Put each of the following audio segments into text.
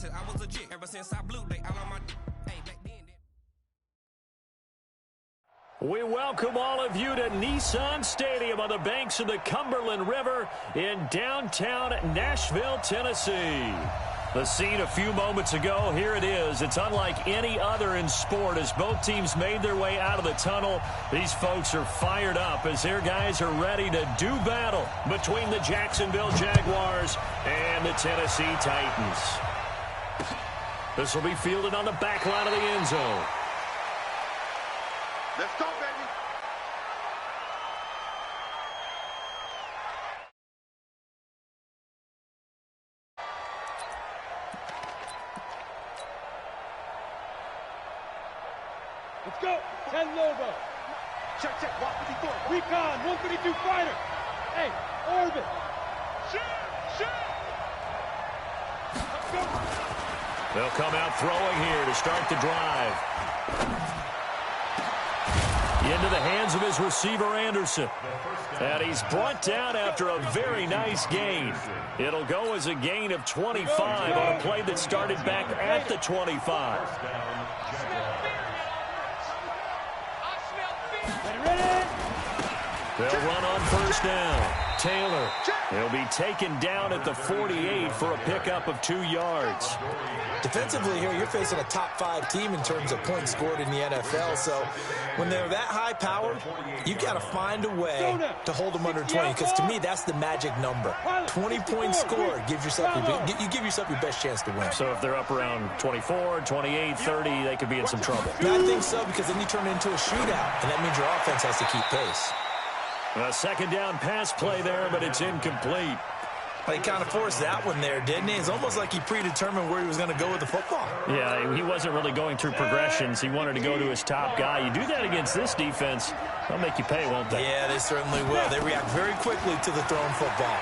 said I was legit. Ever since I blew, they all on my hey, back then. We welcome all of you to Nissan Stadium on the banks of the Cumberland River in downtown Nashville, Tennessee. The scene a few moments ago, here it is. It's unlike any other in sport as both teams made their way out of the tunnel. These folks are fired up as their guys are ready to do battle between the Jacksonville Jaguars and the Tennessee Titans. This will be fielded on the back line of the end zone. Let's go, baby. Let's go. 10 Lobo. Check, check. Watch what he's doing. Recon. 132 fighter. Hey, orbit. Shoot. Let's go. They'll come out throwing here to start the drive. Into the hands of his receiver, Anderson. And he's brought down after a very nice gain. It'll go as a gain of 25 on a play that started back at the 25. They'll run on first down. Taylor. He'll be taken down at the 48 for a pickup of 2 yards. Defensively here, you're facing a top 5 team in terms of points scored in the NFL. So when they're that high powered, you got to find a way to hold them under 20. Because to me, that's the magic number. 20 points scored gives yourself you give yourself your best chance to win. So if they're up around 24, 28, 30, they could be in some trouble. I think so, because then you turn it into a shootout, and that means your offense has to keep pace. A second down pass play there, but it's incomplete. He kind of forced that one there, didn't he? It's almost like he predetermined where he was going to go with the football. Yeah, he wasn't really going through progressions. He wanted to go to his top guy. You do that against this defense, they'll make you pay, won't they? Yeah, they certainly will. They react very quickly to the thrown football.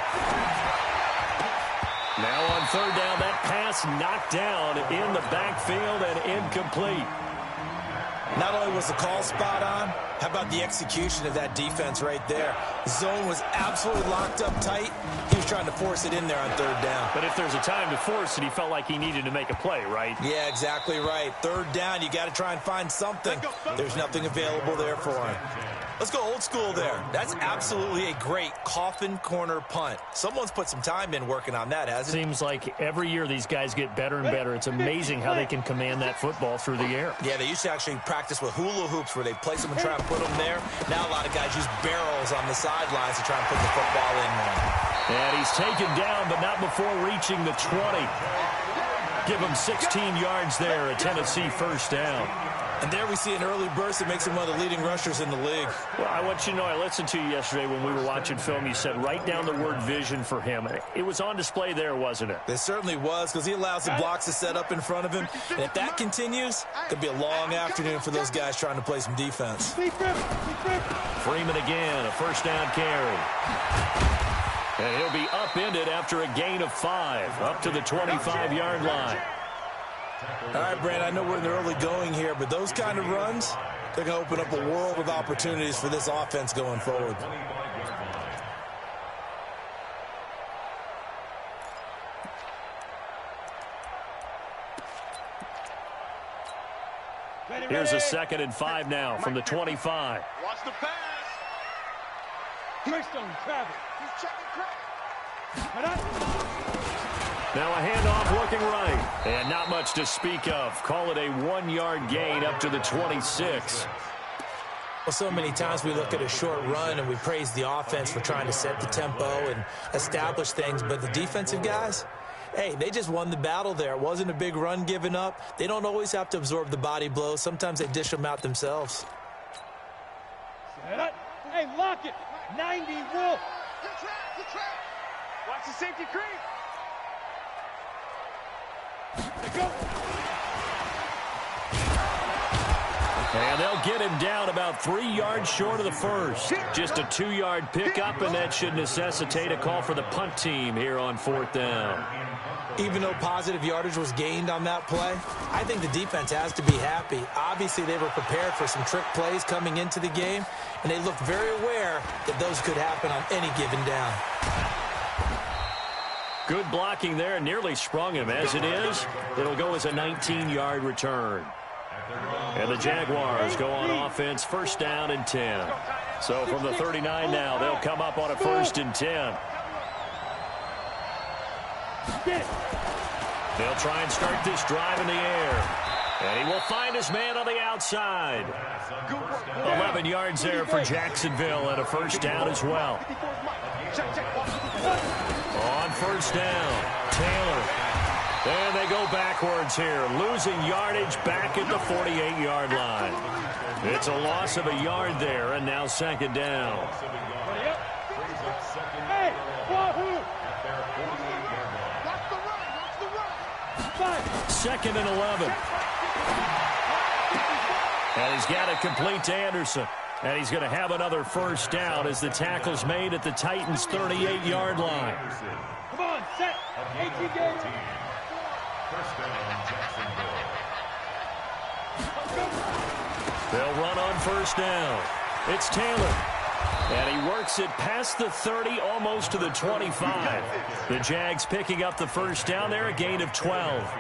Now on third down, that pass knocked down in the backfield and incomplete. Not only was the call spot on, how about the execution of that defense right there? The zone was absolutely locked up tight. He was trying to force it in there on third down. But if there's a time to force it, he felt like he needed to make a play, right? Yeah, exactly right. Third down, you got to try and find something. There's nothing available there for him. Let's go old school there. That's absolutely a great coffin corner punt. Someone's put some time in working on that, hasn't it? Seems like every year these guys get better and better. It's amazing how they can command that football through the air. Yeah, they used to actually practice with hula hoops where they place them and try and put them there. Now a lot of guys use barrels on the sidelines to try and put the football in there. And he's taken down, but not before reaching the 20. Give him 16 yards there, a Tennessee first down. And there we see an early burst that makes him one of the leading rushers in the league. Well, I want you to know, I listened to you yesterday when we were watching film. You said write down the word vision for him. It was on display there, wasn't it? It certainly was, because he allows the blocks to set up in front of him. And if that continues, it could be a long afternoon for those guys trying to play some defense. Freeman again, a first down carry. And he'll be upended after a gain of 5, up to the 25-yard line. All right, Brand, I know we're in the early going here, but those kind of runs, they're going to open up a world of opportunities for this offense going forward. Here's a 2nd and 5 now from the 25. Watch the pass. Twist on Travis. He's checking Now a handoff looking right. And not much to speak of. Call it a 1-yard gain up to the 26. Well, so many times we look at a short run and we praise the offense for trying to set the tempo and establish things. But the defensive guys, hey, they just won the battle there. It wasn't a big run given up. They don't always have to absorb the body blows. Sometimes they dish them out themselves. Hey, lock it. 90 will. Good trap. Watch the safety creep. Go. And they'll get him down about 3 yards short of the first. Just a 2-yard pickup, and that should necessitate a call for the punt team here on 4th down. Even though positive yardage was gained on that play, I think the defense has to be happy. Obviously, they were prepared for some trick plays coming into the game, and they looked very aware that those could happen on any given down. Good blocking there, nearly sprung him. As it is, it'll go as a 19-yard return. And the Jaguars go on offense, first down and 10. So from the 39 now, they'll come up on a 1st and 10. They'll try and start this drive in the air. And he will find his man on the outside. 11 yards there for Jacksonville and a first down as well. On first down, Taylor. And they go backwards here, losing yardage back at the 48-yard line. It's a loss of a yard there, and now 2nd down. Hey, Wahoo! 2nd and 11. And he's got it complete to Anderson. And he's going to have another first down as the tackle's made at the Titans' 38-yard line. Come on, set. 18 games. They'll run on first down. It's Taylor. And he works it past the 30, almost to the 25. The Jags picking up the first down there, a gain of 12.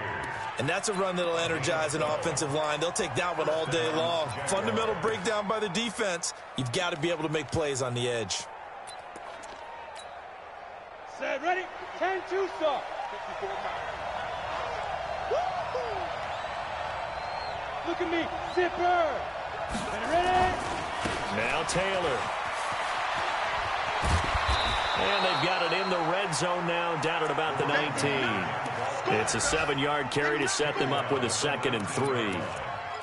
And that's a run that'll energize an offensive line. They'll take that one all day long. Fundamental breakdown by the defense. You've got to be able to make plays on the edge. Set, ready? 10-2, sir. Look at me, zipper. Ready? Now Taylor. And they've got it in the red zone now, down at about the 19. It's a 7-yard carry to set them up with a 2nd and 3.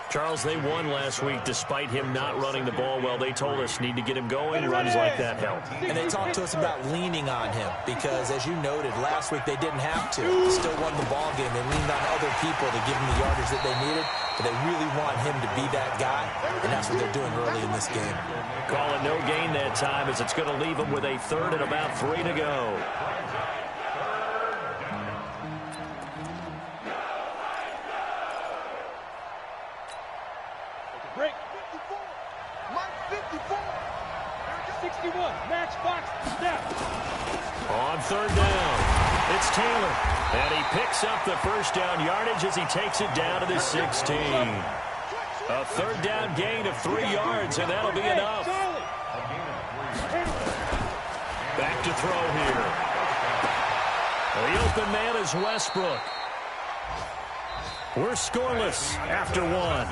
Charles, they won last week despite him not running the ball well. They told us need to get him going. Runs like that help. And they talked to us about leaning on him because, as you noted, last week they didn't have to. They still won the ball game. They leaned on other people to give him the yardage that they needed, but they really want him to be that guy, and that's what they're doing early in this game. Calling no gain that time as it's going to leave them with a 3rd and about 3 to go. Break. 54. 61. Match box. Snap. On 3rd down, it's Taylor. And he picks up the first down yardage as he takes it down to the 16. A 3rd down gain of 3 yards, and that'll be enough. Back to throw here. The open man is Westbrook. We're scoreless after 1.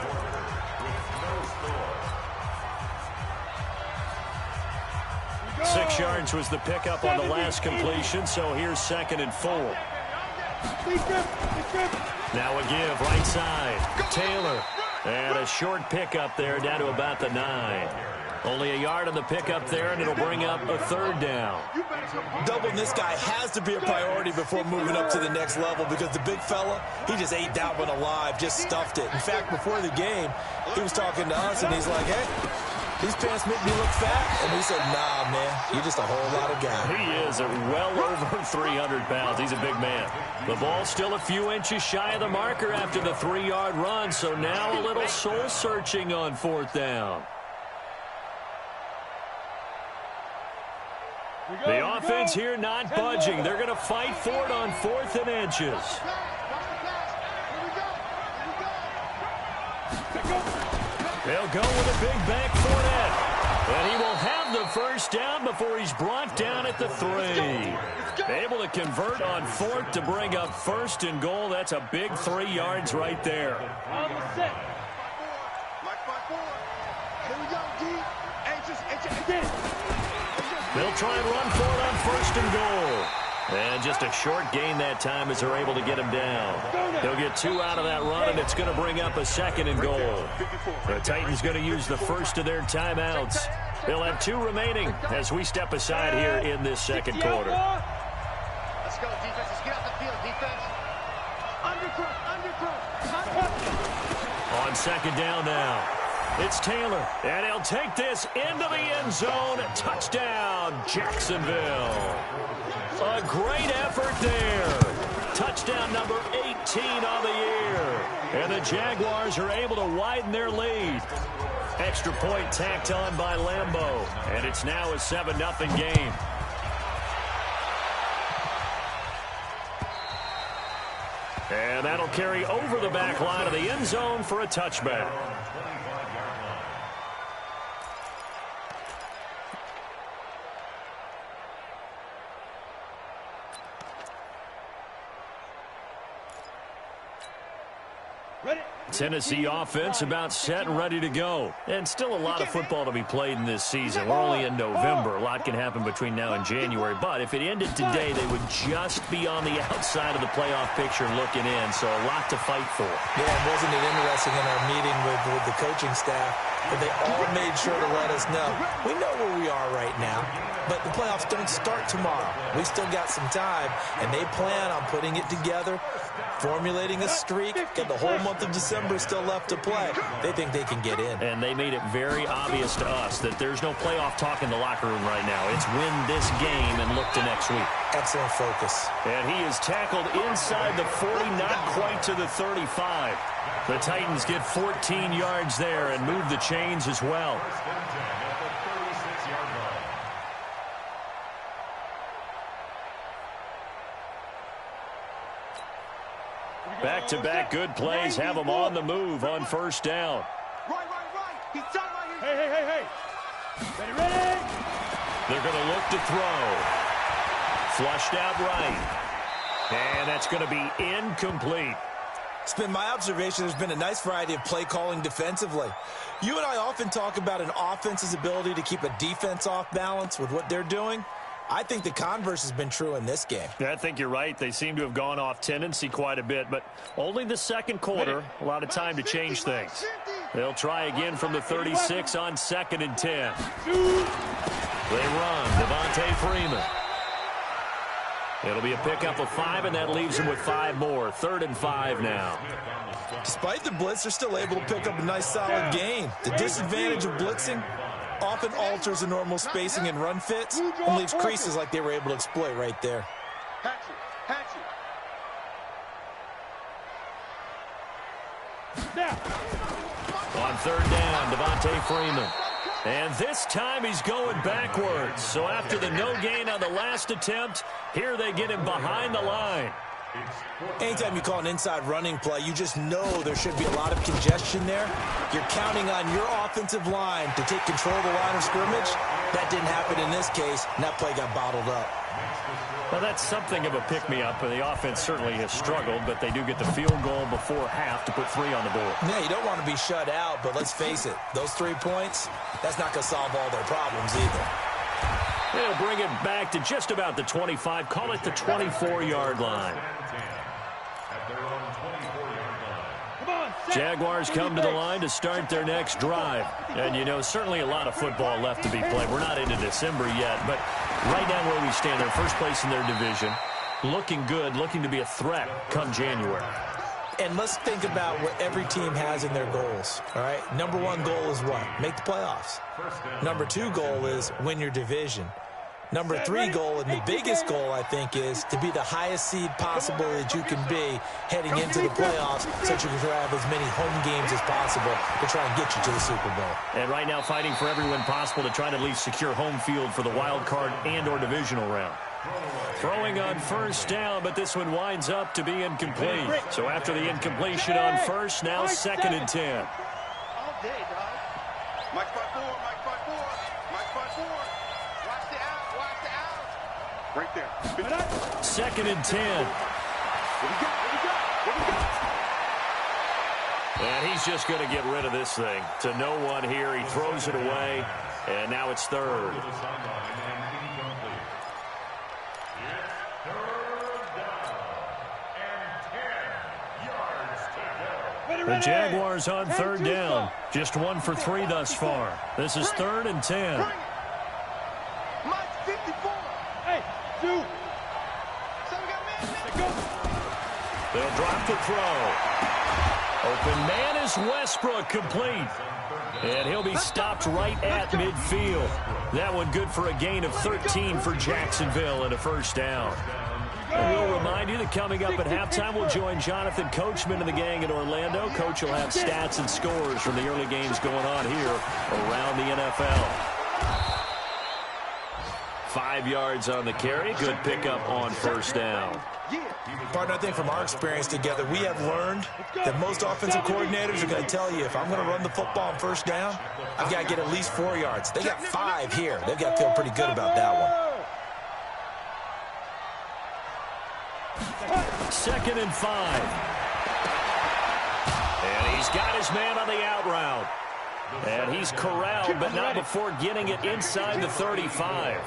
6 yards was the pickup on the last completion, so here's 2nd and 4. Now a give right side. Taylor. And a short pickup there down to about the 9. Only a yard on the pickup there, and it'll bring up a 3rd down. Doubling this guy has to be a priority before moving up to the next level because the big fella, he just ate that one alive, just stuffed it. In fact, before the game, he was talking to us, and he's like, hey, these pants make me look fat. And we said, nah, man, you're just a whole lot of guy. He is well over 300 pounds. He's a big man. The ball's still a few inches shy of the marker after the 3-yard run, so now a little soul-searching on 4th down. The offense here not budging. They're going to fight for it on 4th and inches. They'll go with a big back Fournette. And he will have the first down before he's brought down at the 3. Able to convert on 4th to bring up 1st and goal. That's a big 3 yards right there. On the set. They'll try and run for it on 1st and goal. And just a short gain that time as they're able to get him down. They'll get 2 out of that run, and it's going to bring up a 2nd and goal. The Titans going to use the first of their timeouts. They'll have 2 remaining as we step aside here in this 2nd quarter. Let's go, defense. Let's get off the field, defense. On 2nd down now. It's Taylor, and he'll take this into the end zone. Touchdown, Jacksonville. A great effort there. Touchdown number 18 on the year. And the Jaguars are able to widen their lead. Extra point tacked on by Lambeau. And it's now a 7-0 game. And that'll carry over the back line of the end zone for a touchback. Tennessee offense about set and ready to go. And still a lot of football to be played in this season. We're only in November. A lot can happen between now and January. But if it ended today, they would just be on the outside of the playoff picture looking in. So a lot to fight for. Yeah, wasn't it interesting in our meeting with the coaching staff that they all made sure to let us know. We know where we are right now, but the playoffs don't start tomorrow. We still got some time, and they plan on putting it together, formulating a streak, got the whole month of December still left to play. They think they can get in. And they made it very obvious to us that there's no playoff talk in the locker room right now. It's win this game and look to next week. Excellent focus. And he is tackled inside the 40, not quite to the 35. The Titans get 14 yards there and move the chains as well. Back-to-back good plays have them on the move on first down. Right. He's done right here. Hey. Ready. They're going to look to throw. Flushed out right. And that's going to be incomplete. It's been my observation there's been a nice variety of play calling defensively. You and I often talk about an offense's ability to keep a defense off balance with what they're doing. I think the converse has been true in this game. Yeah, I think you're right. They seem to have gone off tendency quite a bit, but only the second quarter. A lot of time to change things. They'll try again from the 36 on 2nd and 10. They run. Devontae Freeman. It'll be a pickup of 5, and that leaves them with 5 more. 3rd and 5 now. Despite the blitz, they're still able to pick up a nice solid gain. The disadvantage of blitzing often alters the normal spacing and run fits and leaves creases like they were able to exploit right there. Hatchet. On 3rd down, Devontae Freeman. And this time he's going backwards. So after the no gain on the last attempt, here they get him behind the line. Anytime you call an inside running play, you just know there should be a lot of congestion there. You're counting on your offensive line to take control of the line of scrimmage. That didn't happen in this case, and that play got bottled up. Well, that's something of a pick-me-up. The offense certainly has struggled, but they do get the field goal before half to put 3 on the board. Yeah, you don't want to be shut out, but let's face it, those 3 points, that's not going to solve all their problems either. They'll bring it back to just about the 25. Call it the 24-yard line. Jaguars come to the line to start their next drive. And, you know, certainly a lot of football left to be played. We're not into December yet, but right now where we stand, they're first place in their division. Looking good, looking to be a threat come January. And let's think about what every team has in their goals, all right? Number 1 goal is what? Make the playoffs. Number 2 goal is win your division. Number 3 goal, and the biggest goal, I think, is to be the highest seed possible that you can be heading into the playoffs so that you can have as many home games as possible to try and get you to the Super Bowl. And right now fighting for every win possible to try to at least secure home field for the wild card and or divisional round. Throwing on first down, but this one winds up to be incomplete. So after the incompletion on first, now 2nd and 10. All day, dog. Mike 5-4. Watch the out. Right there. 2nd and 10. What we got? And he's just going to get rid of this thing. To no one here. He throws it away, and now it's 3rd. The Jaguars on 3rd down. Just 1 for 3 thus far. This is 3rd and 10. Mike 54. Hey, 2. They'll drop the throw. Open man is Westbrook, complete. And he'll be stopped right at midfield. That one good for a gain of 13 for Jacksonville and a first down. And we'll remind you that coming up at halftime, we'll join Jonathan Coachman and the gang in Orlando. Coach will have stats and scores from the early games going on here around the NFL. 5 yards on the carry. Good pickup on first down. Partner, I think from our experience together, we have learned that most offensive coordinators are going to tell you, if I'm going to run the football on first down, I've got to get at least 4 yards. They got 5 here. They've got to feel pretty good about that one. 2nd and 5. And he's got his man on the out route. And he's corralled, but not before getting it inside the 35.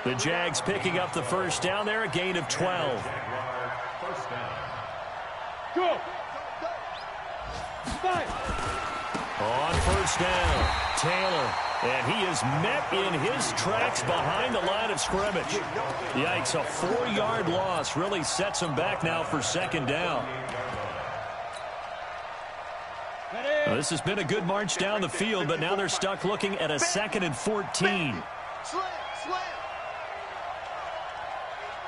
The Jags picking up the first down there, a gain of 12. Go. On first down, Taylor. And he is met in his tracks behind the line of scrimmage. Yikes, a 4-yard loss really sets him back now for 2nd down. Well, this has been a good march down the field, but now they're stuck looking at a 2nd and 14. Slam.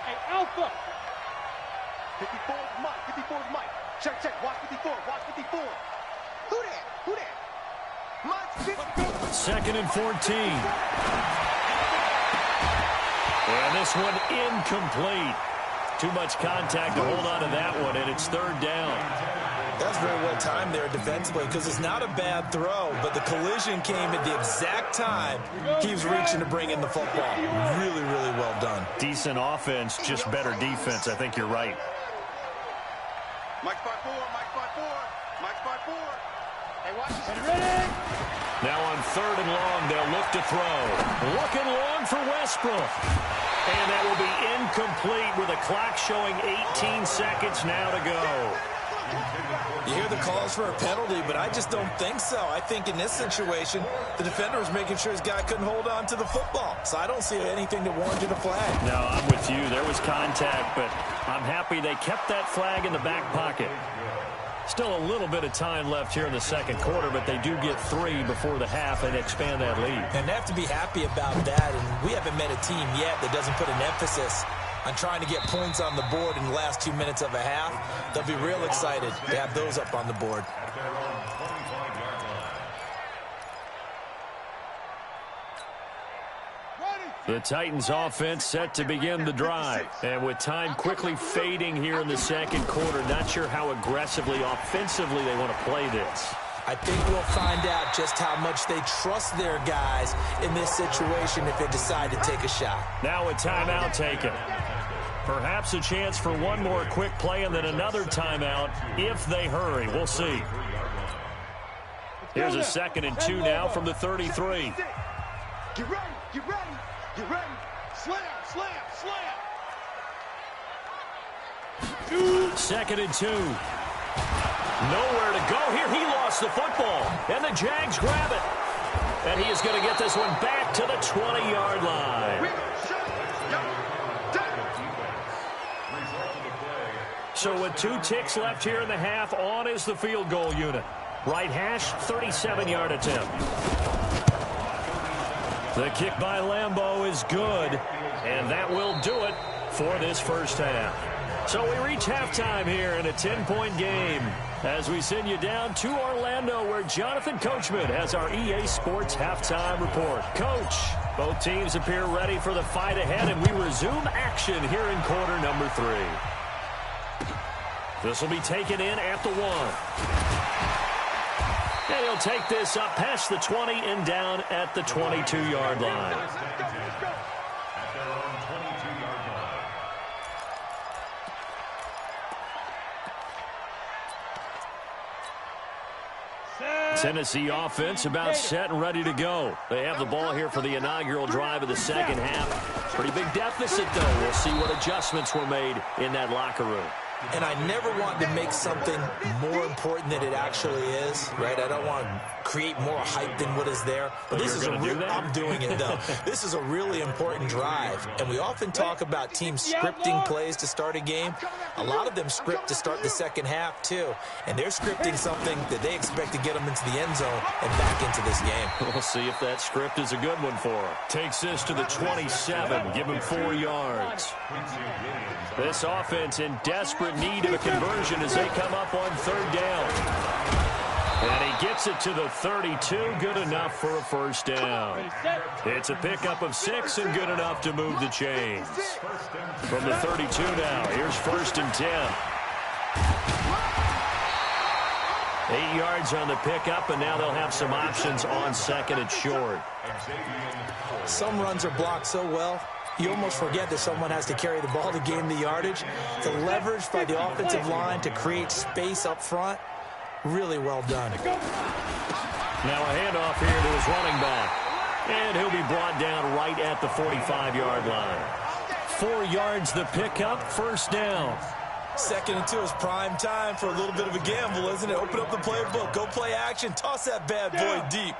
Hey, Alpha. 54 is Mike. 54 is Mike. Check. Watch 54. Watch 54. Who that? Mike 54. 2nd and 14. And this one incomplete. Too much contact to hold on to that one, and it's 3rd down. That's very well timed there defensively, because it's not a bad throw, but the collision came at the exact time he was reaching to bring in the football. Really, really well done. Decent offense, just better defense. I think you're right. Mike's 5-4. Mike's 5-4. Mike's 5-4. Hey, watch this. Ready? Now on 3rd and long, they'll look to throw. Looking long for Westbrook. And that will be incomplete with a clock showing 18 seconds now to go. You hear the calls for a penalty, but I just don't think so. I think in this situation, the defender was making sure his guy couldn't hold on to the football. So I don't see anything that warranted a flag. No, I'm with you. There was contact, but I'm happy they kept that flag in the back pocket. Still a little bit of time left here in the 2nd quarter, but they do get 3 before the half and expand that lead. And they have to be happy about that, and we haven't met a team yet that doesn't put an emphasis on trying to get points on the board in the last 2 minutes of a half. They'll be real excited to have those up on the board. The Titans offense set to begin the drive. And with time quickly fading here in the 2nd quarter, not sure how aggressively, offensively they want to play this. I think we'll find out just how much they trust their guys in this situation if they decide to take a shot. Now a timeout taken. Perhaps a chance for one more quick play and then another timeout if they hurry. We'll see. Here's a 2nd and 2 now from the 33. Get ready. Slam. 2nd and 2. Nowhere to go here. He lost the football. And the Jags grab it. And he is going to get this one back to the 20-yard line. So with 2 ticks left here in the half, on is the field goal unit. Right hash, 37-yard attempt. The kick by Lambeau is good, and that will do it for this first half. So we reach halftime here in a 10-point game as we send you down to Orlando, where Jonathan Coachman has our EA Sports halftime report. Coach, both teams appear ready for the fight ahead, and we resume action here in quarter number 3. This will be taken in at the 1. And he'll take this up past the 20 and down at the 22-yard line. Tennessee offense about set and ready to go. They have the ball here for the inaugural drive of the 2nd half. Pretty big deficit, though. We'll see what adjustments were made in that locker room. And I never want to make something more important than it actually is, right? I don't want to create more hype than what is there. But this is I'm doing it, though. This is a really important drive. And we often talk about teams scripting plays to start a game. A lot of them script to start the 2nd half, too. And they're scripting something that they expect to get them into the end zone and back into this game. We'll see if that script is a good one for them. Takes this to the 27. Give him 4 yards. This offense in desperate need of a conversion as they come up on 3rd down. And he gets it to the 32, good enough for a first down. It's a pickup of 6 and good enough to move the chains. From the 32 now, here's 1st and 10. 8 yards on the pickup, and now they'll have some options on 2nd and short. Some runs are blocked so well, you almost forget that someone has to carry the ball to gain the yardage. The leverage by the offensive line to create space up front, really well done. Now a handoff here to his running back. And he'll be brought down right at the 45-yard line. 4 yards the pickup, first down. 2nd and 2 is prime time for a little bit of a gamble, isn't it? Open up the playbook, go play action, toss that bad boy deep.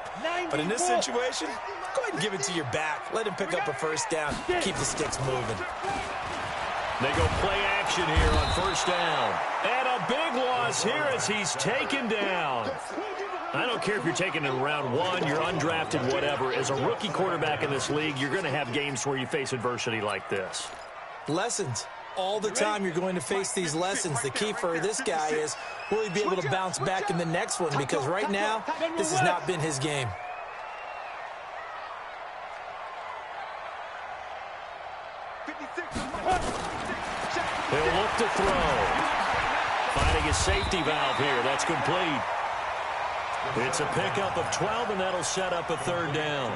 But in this situation, go ahead and give it to your back. Let him pick up a first down, keep the sticks moving. They go play action here on first down. And a big loss here as he's taken down. I don't care if you're taken in round 1, you're undrafted, whatever. As a rookie quarterback in this league, you're going to have games where you face adversity like this. Lessons. All the time you're going to face these lessons. The key for this guy is, will he be able to bounce back in the next one? Because right now, this has not been his game. He'll look to throw. Finding his safety valve here. That's complete. It's a pickup of 12, and that'll set up a 3rd down.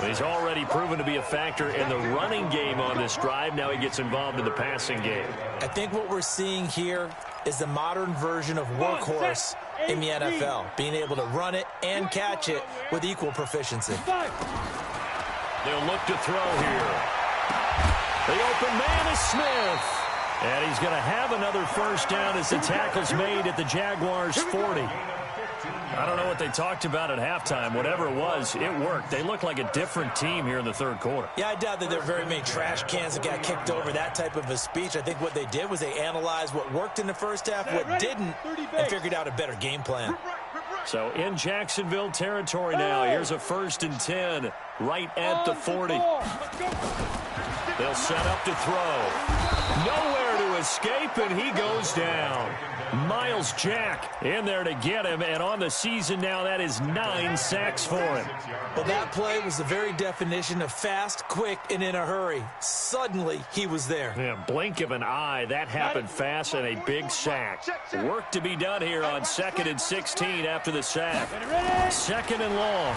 He's already proven to be a factor in the running game on this drive. Now he gets involved in the passing game. I think what we're seeing here is the modern version of workhorse in the NFL, being able to run it and catch it with equal proficiency. They'll look to throw here. The open man is Smith. And he's going to have another first down as the tackle's made at the Jaguars' 40. I don't know what they talked about at halftime. Whatever it was, it worked. They look like a different team here in the 3rd quarter. Yeah, I doubt that there are very many trash cans that got kicked over, that type of a speech. I think what they did was they analyzed what worked in the first half, what didn't, and figured out a better game plan. So in Jacksonville territory now, here's a 1st and 10 right at the 40. They'll set up to throw. Nowhere to escape, and he goes down. Miles Jack in there to get him, and on the season now, that is 9 sacks for him. Well, that play was the very definition of fast, quick, and in a hurry. Suddenly, he was there. Yeah, blink of an eye, that happened fast, and a big sack. Work to be done here on 2nd and 16 after the sack. 2nd and long.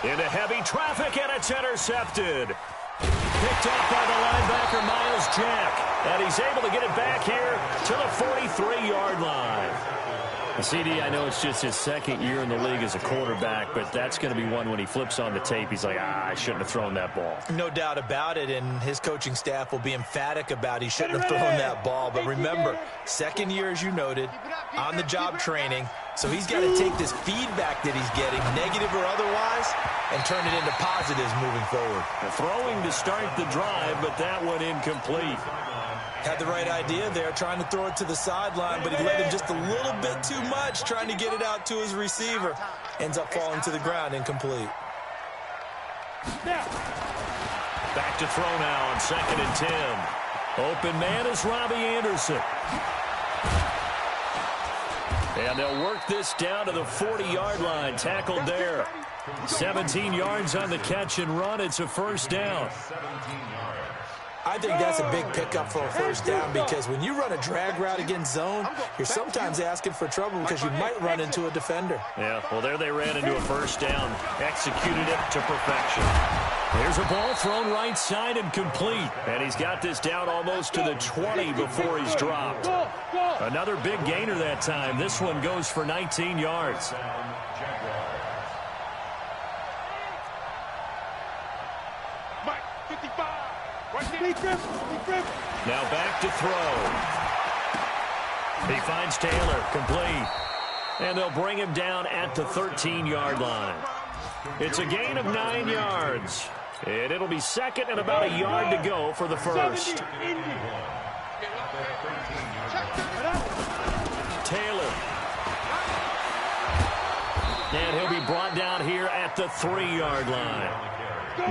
Into heavy traffic, and it's intercepted. Picked off by the linebacker, Miles Jack. And he's able to get it back here to the 43-yard line. CD, I know it's just his 2nd year in the league as a quarterback, but that's going to be one when he flips on the tape. He's like, I shouldn't have thrown that ball. No doubt about it, and his coaching staff will be emphatic about he shouldn't have thrown that ball. But remember, 2nd year, as you noted, on-the-job training. So he's got to take this feedback that he's getting, negative or otherwise, and turn it into positives moving forward. Throwing to start the drive, but that one incomplete. Had the right idea there, trying to throw it to the sideline, but he let him just a little bit too much, trying to get it out to his receiver. Ends up falling to the ground, incomplete. Back to throw now on 2nd and 10. Open man is Robbie Anderson. And they'll work this down to the 40-yard line, tackled there. 17 yards on the catch and run. It's a first down. I think that's a big pickup for a first down because when you run a drag route against zone, you're sometimes asking for trouble because you might run into a defender. Yeah, well, there they ran into a first down. Executed it to perfection. Here's a ball thrown right side and complete. And he's got this down almost to the 20 before he's dropped. Another big gainer that time. This one goes for 19 yards. Now back to throw. He finds Taylor, complete. And they'll bring him down at the 13-yard line. It's a gain of 9 yards. And it'll be 2nd and about a yard to go for the first. Taylor. And he'll be brought down here at the 3-yard line.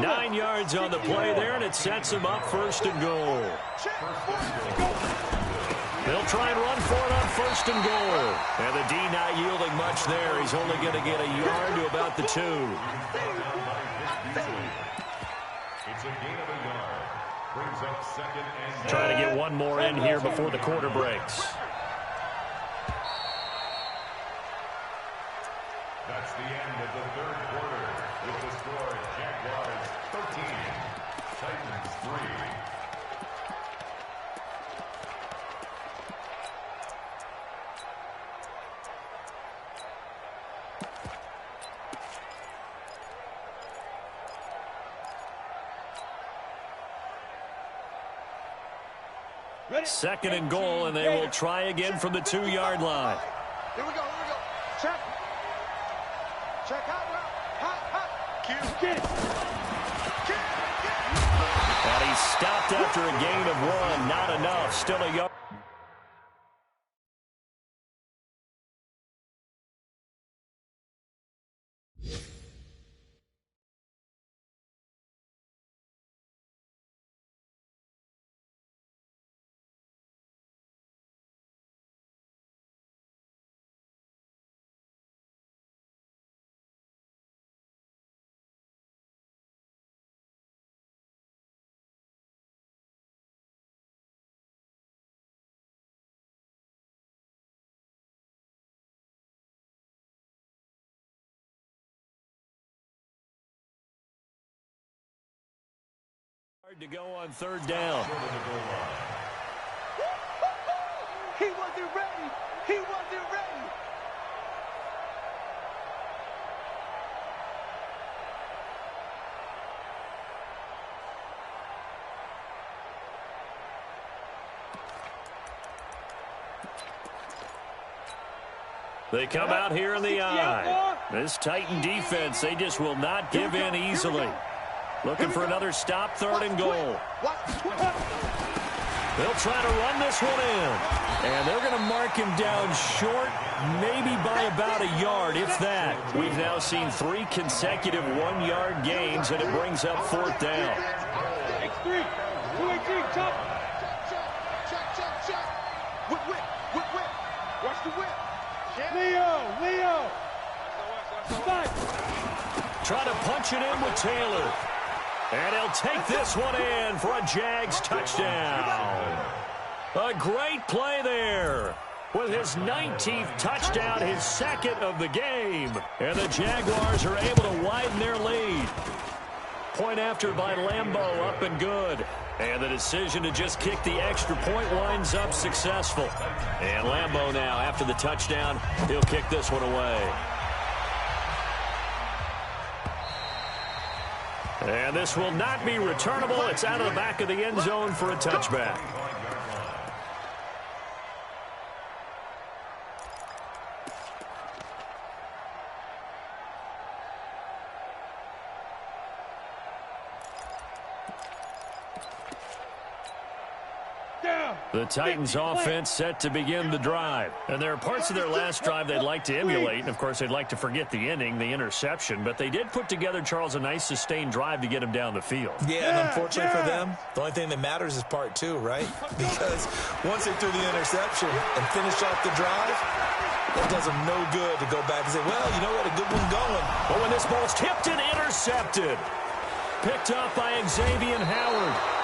9 yards on the play there, and it sets him up 1st and goal. They'll try and run for it on 1st and goal. And the D not yielding much there. He's only going to get a yard to about the 2. It's a gain of a yard. Brings up 2nd and... Trying to get one more in here before the quarter breaks. That's the end of the 3rd quarter. With the score, Jaguars 13, Titans 3. Second and goal, and they will try again from the 2-yard line. Here we go, here we go. Check. Check out route. Hot. Get it. And he stopped after a gain of 1. Not enough. Still a yard. To go on 3rd down. He wasn't ready. He wasn't ready. They come out here in the eye. This Titan defense, they just will not give in easily. Looking for another stop, 3rd and goal. They'll try to run this one in. And they're going to mark him down short, maybe by about a yard, if that. We've now seen 3 consecutive 1-yard gains, and it brings up 4th down. X3, 218, chop. Check. Whip. Watch the whip. Leo. Stop. Try to punch it in with Taylor. And he'll take this one in for a Jags touchdown. A great play there. With his 19th touchdown, his 2nd of the game. And the Jaguars are able to widen their lead. Point after by Lambeau, up and good. And the decision to just kick the extra point winds up successful. And Lambeau now, after the touchdown, he'll kick this one away. And this will not be returnable. It's out of the back of the end zone for a touchback. The Titans offense set to begin the drive. And there are parts of their last drive they'd like to emulate. And, of course, they'd like to forget the inning, the interception. But they did put together, Charles, a nice sustained drive to get him down the field. Yeah, and unfortunately for them, the only thing that matters is part 2, right? Because once they threw the interception and finished off the drive, that does them no good to go back and say, well, you know, we had a good one going. But when this ball's tipped and intercepted, picked up by Xavier Howard.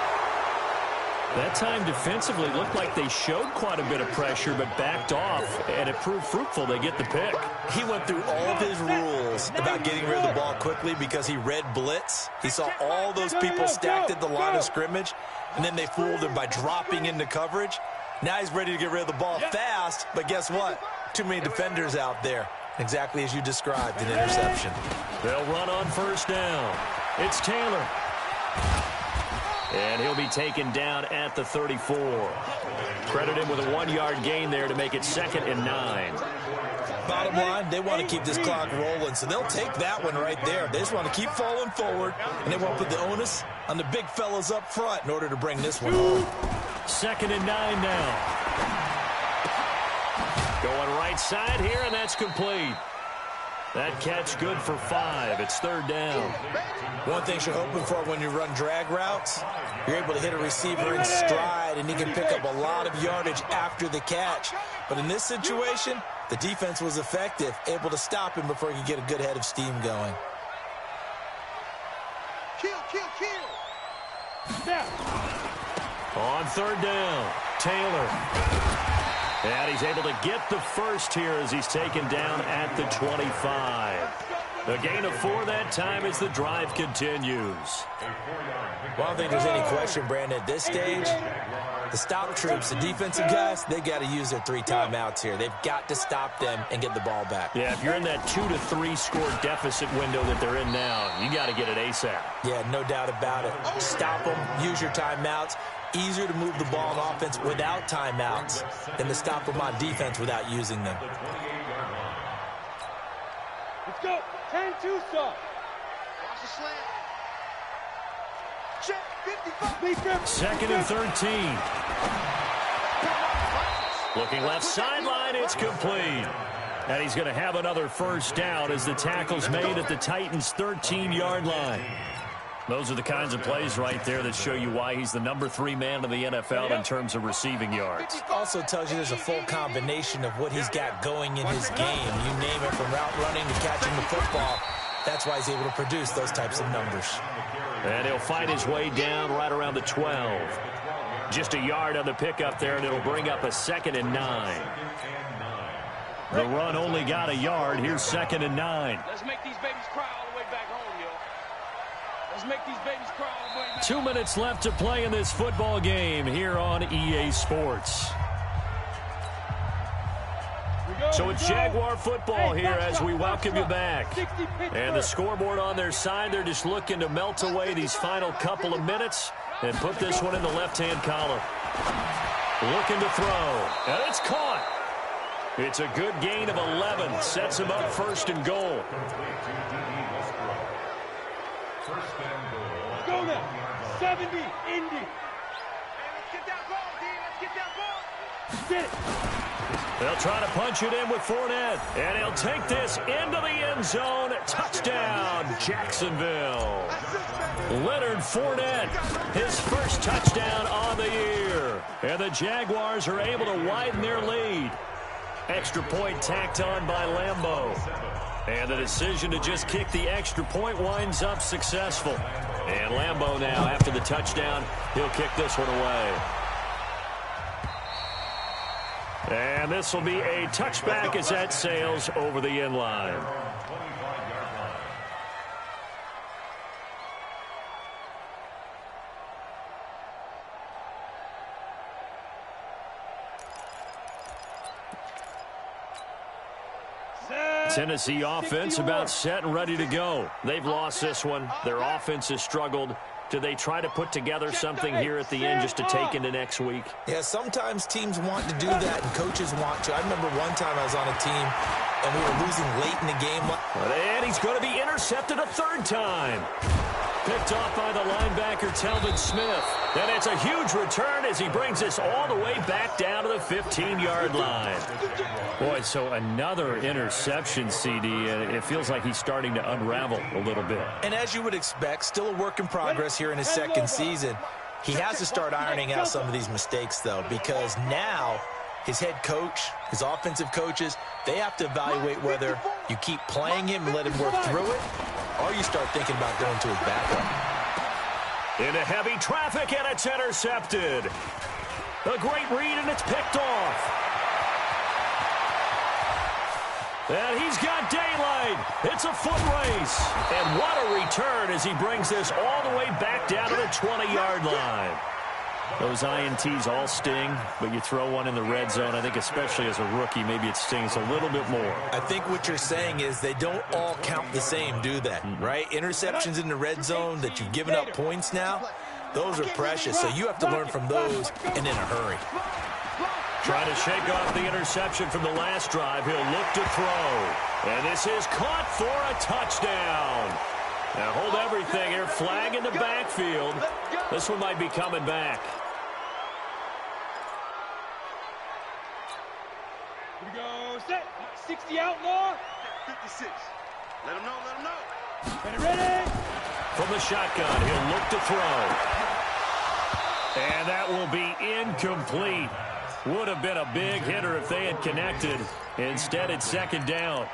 That time defensively looked like they showed quite a bit of pressure but backed off, and it proved fruitful. They get the pick. He went through all of his rules about getting rid of the ball quickly because he read blitz. He saw all those people stacked at the line of scrimmage, and then they fooled him by dropping into coverage. Now he's ready to get rid of the ball fast, but guess what? Too many defenders out there. Exactly as you described, an interception. They'll run on 1st down. It's Taylor. And he'll be taken down at the 34. Credit him with a 1-yard gain there to make it 2nd and 9. Bottom line, they want to keep this clock rolling, so they'll take that one right there. They just want to keep falling forward, and they want to put the onus on the big fellas up front in order to bring this one home. 2nd and 9 now. Going right side here, and that's complete. That catch good for 5. It's 3rd down. One thing you're hoping for when you run drag routes, you're able to hit a receiver in stride, and he can pick up a lot of yardage after the catch. But in this situation, the defense was effective, able to stop him before he could get a good head of steam going. On 3rd down, Taylor. And he's able to get the first here as he's taken down at the 25. A gain of 4 that time as the drive continues. Well, I don't think there's any question, Brandon, at this stage, the stop troops, the defensive guys, they got to use their 3 timeouts here. They've got to stop them and get the ball back. Yeah, if you're in that 2 to 3 score deficit window that they're in now, you got to get it ASAP. Yeah, no doubt about it. Stop them, use your timeouts. Easier to move the ball on offense without timeouts than to stop them on defense without using them. Let's go. 10-2 stop. Watch the slant. Check. 55. 2nd and 13. Looking left sideline, it's complete. And he's going to have another first down as the tackle's made at the Titans' 13-yard line. Those are the kinds of plays right there that show you why he's the number 3 man in the NFL in terms of receiving yards. Also tells you there's a full combination of what he's got going in his game. You name it, from route running to catching the football. That's why he's able to produce those types of numbers. And he'll fight his way down right around the 12. Just a yard on the pickup there, and it'll bring up a 2nd and 9. The run only got a yard. Here's 2nd and 9. Let's make these babies cry all the way back home, yo. Let's make these babies cry all the way back. 2 minutes left to play in this football game here on EA Sports. So it's Jaguar football here as we welcome you back. And the scoreboard on their side, they're just looking to melt away these final couple of minutes and put this one in the left-hand column. Looking to throw, and it's caught. It's a good gain of 11. Sets him up 1st and goal. Go now. 70, Indy. Let's get that ball, D. Let's get that ball. Get it. They'll try to punch it in with Fournette. And he'll take this into the end zone. Touchdown, Jacksonville. Leonard Fournette, his first touchdown on the year. And the Jaguars are able to widen their lead. Extra point tacked on by Lambeau. And the decision to just kick the extra point winds up successful. And Lambeau now, after the touchdown, he'll kick this one away. And this will be a touchback as that sails over the end line. Tennessee offense about set and ready to go. They've lost this one. Their offense has struggled. Do they try to put together something here at the end just to take into next week? Yeah, sometimes teams want to do that and coaches want to. I remember one time I was on a team and we were losing late in the game. And he's going to be intercepted a 3rd time. Picked off by the linebacker, Telvin Smith. And it's a huge return as he brings this all the way back down to the 15-yard line. Boy, so another interception, CD, and it feels like he's starting to unravel a little bit. And as you would expect, still a work in progress here in his 2nd season. He has to start ironing out some of these mistakes, though, because now his head coach, his offensive coaches, they have to evaluate whether you keep playing him and let him work through it, or you start thinking about going to his backup. Into heavy traffic, and it's intercepted. A great read, and it's picked off. And he's got daylight. It's a foot race. And what a return as he brings this all the way back down to the 20-yard line. Those INTs all sting, but you throw one in the red zone, I think especially as a rookie, maybe it stings a little bit more. I think what you're saying is they don't all count the same, do they? Right? Interceptions in the red zone that you've given up points now, those are precious. So you have to learn from those and in a hurry. Trying to shake off the interception from the last drive. He'll look to throw. And this is caught for a touchdown. Now hold everything here. Flag in the backfield. This one might be coming back. Here we go. Set. 60 outlaw. 56. Let him know, let him know. Ready? From the shotgun, he'll look to throw. And that will be incomplete. Would have been a big hitter if they had connected. Instead, it's second down.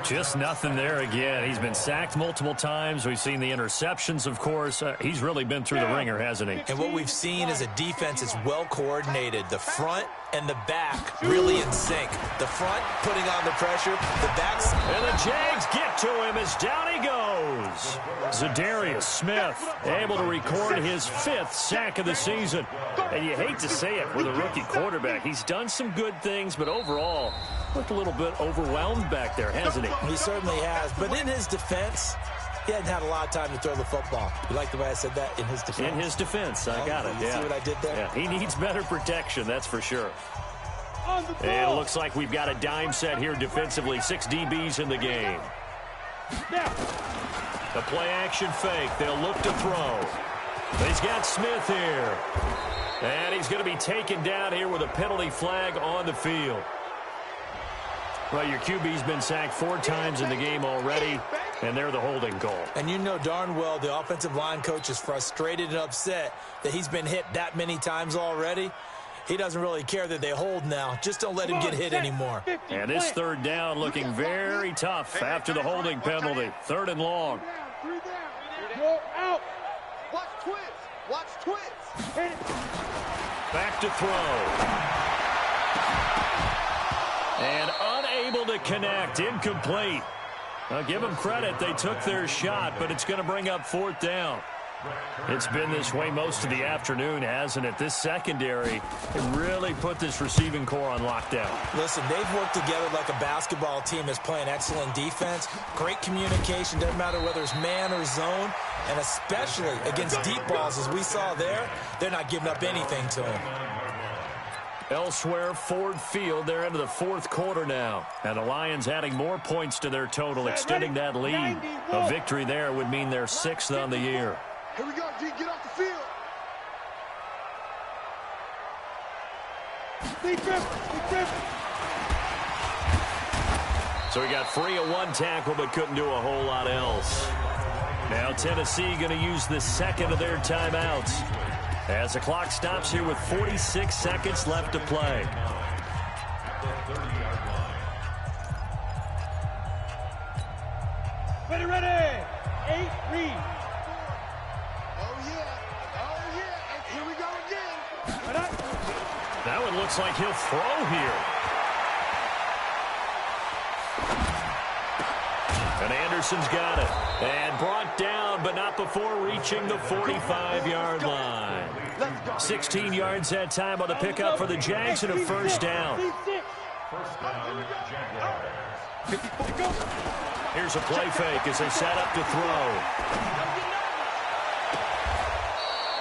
Just nothing there again. He's been sacked multiple times. We've seen the interceptions, of course. He's really been through the ringer, hasn't he? And what we've seen is a defense that's well coordinated. The front and the back really in sync. The front putting on the pressure. The backs. And the Jags get to him as down he goes. Zadarius Smith able to record his 5th sack of the season. And you hate to say it with a rookie quarterback. He's done some good things, but overall looked a little bit overwhelmed back there, hasn't he? He certainly has. But in his defense, he hadn't had a lot of time to throw the football. You like the way I said that? In his defense? In his defense. I got it. You see what I did there? Yeah, he needs better protection, that's for sure. And it looks like we've got a dime set here defensively. 6 DBs in the game. The play action fake. They'll look to throw. He's got Smith here. And he's going to be taken down here with a penalty flag on the field. Well, your QB's been sacked 4 times in the game already, and they're the holding call. And you know darn well the offensive line coach is frustrated and upset that he's been hit that many times already. He doesn't really care that they hold now. Just don't let him get hit anymore. And this third down looking very tough after the holding penalty. 3rd and long. Go out. Watch twins. Watch twins. Back to throw. And unable to connect. Incomplete. I'll give them credit. They took their shot, but it's going to bring up 4th down. It's been this way most of the afternoon, hasn't it? This secondary really put this receiving core on lockdown. Listen, they've worked together like a basketball team that's playing excellent defense. Great communication. Doesn't matter whether it's man or zone. And especially against deep balls, as we saw there, they're not giving up anything to him. Elsewhere, Ford Field, they're into the 4th quarter now. And the Lions adding more points to their total, extending that lead. A victory there would mean they're 6th on the year. Here we go, G. Get off the field. So he got free of 1 tackle, but couldn't do a whole lot else. Now Tennessee going to use the 2nd of their timeouts as the clock stops here with 46 seconds left to play. Ready. 8, read. And here we go again. That one looks like he'll throw here. And Anderson's got it. And brought down, but not before reaching the 45-yard line. 16 yards that time on the pickup for the Jags and a 1st down. Here's a play fake as they set up to throw.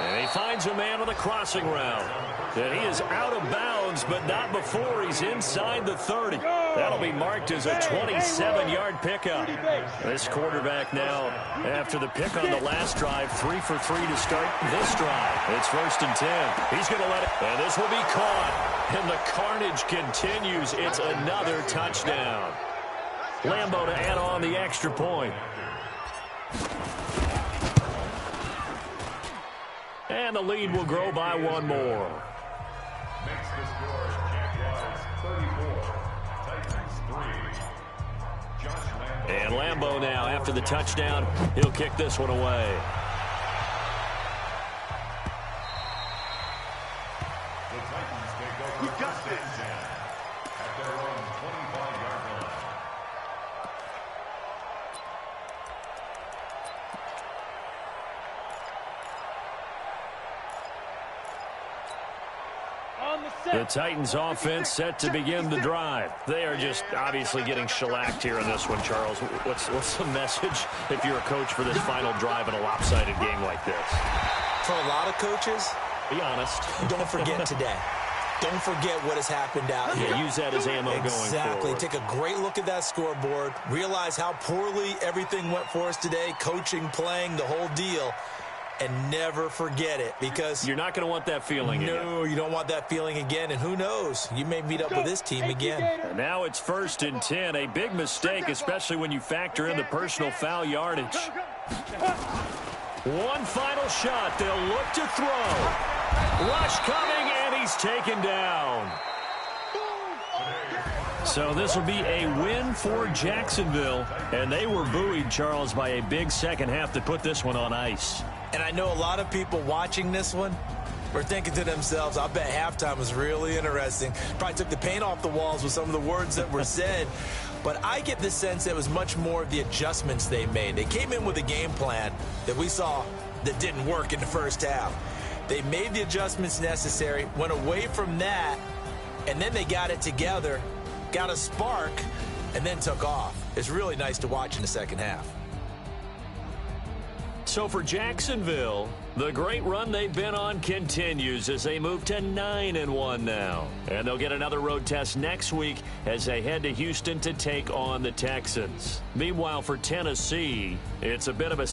And he finds a man on the crossing route. And he is out of bounds, but not before he's inside the 30. That'll be marked as a 27-yard pickup. This quarterback now, after the pick on the last drive, 3 for 3 to start this drive. It's 1st and 10. He's going to let it, and this will be caught. And the carnage continues. It's another touchdown. Lambo to add on the extra point. And the lead will grow by 1 more. Makes the score Jaguars 34, Titans 3. Josh Lambo. And Lambo now, after the touchdown, he'll kick this one away. The Titans take over first and 10 at their own 25-yard line. The Titans offense set to begin the drive. They are just obviously getting shellacked here in this one, Charles. What's the message if you're a coach for this final drive in a lopsided game like this? For a lot of coaches, be honest. Don't forget today. Don't forget what has happened out here. Use that as ammo going forward. Exactly. Take a great look at that scoreboard. Realize how poorly everything went for us today. Coaching, playing, the whole deal. and never forget it, because you're not going to want that feeling again. No, you don't want that feeling again, and who knows, you may meet up with this team again. And now it's 1st and 10, a big mistake, especially when you factor in the personal foul yardage. One final shot, they'll look to throw. Rush coming, and he's taken down. So this will be a win for Jacksonville, and they were buoyed, Charles, by a big second half that put this one on ice. And I know a lot of people watching this one were thinking to themselves, I bet halftime was really interesting. Probably took the paint off the walls with some of the words that were said. But I get the sense it was much more of the adjustments they made. They came in with a game plan that we saw that didn't work in the first half. They made the adjustments necessary, went away from that, and then they got it together, got a spark, and then took off. It's really nice to watch in the second half. So for Jacksonville, the great run they've been on continues as they move to 9-1 now. And they'll get another road test next week as they head to Houston to take on the Texans. Meanwhile, for Tennessee, it's a bit of a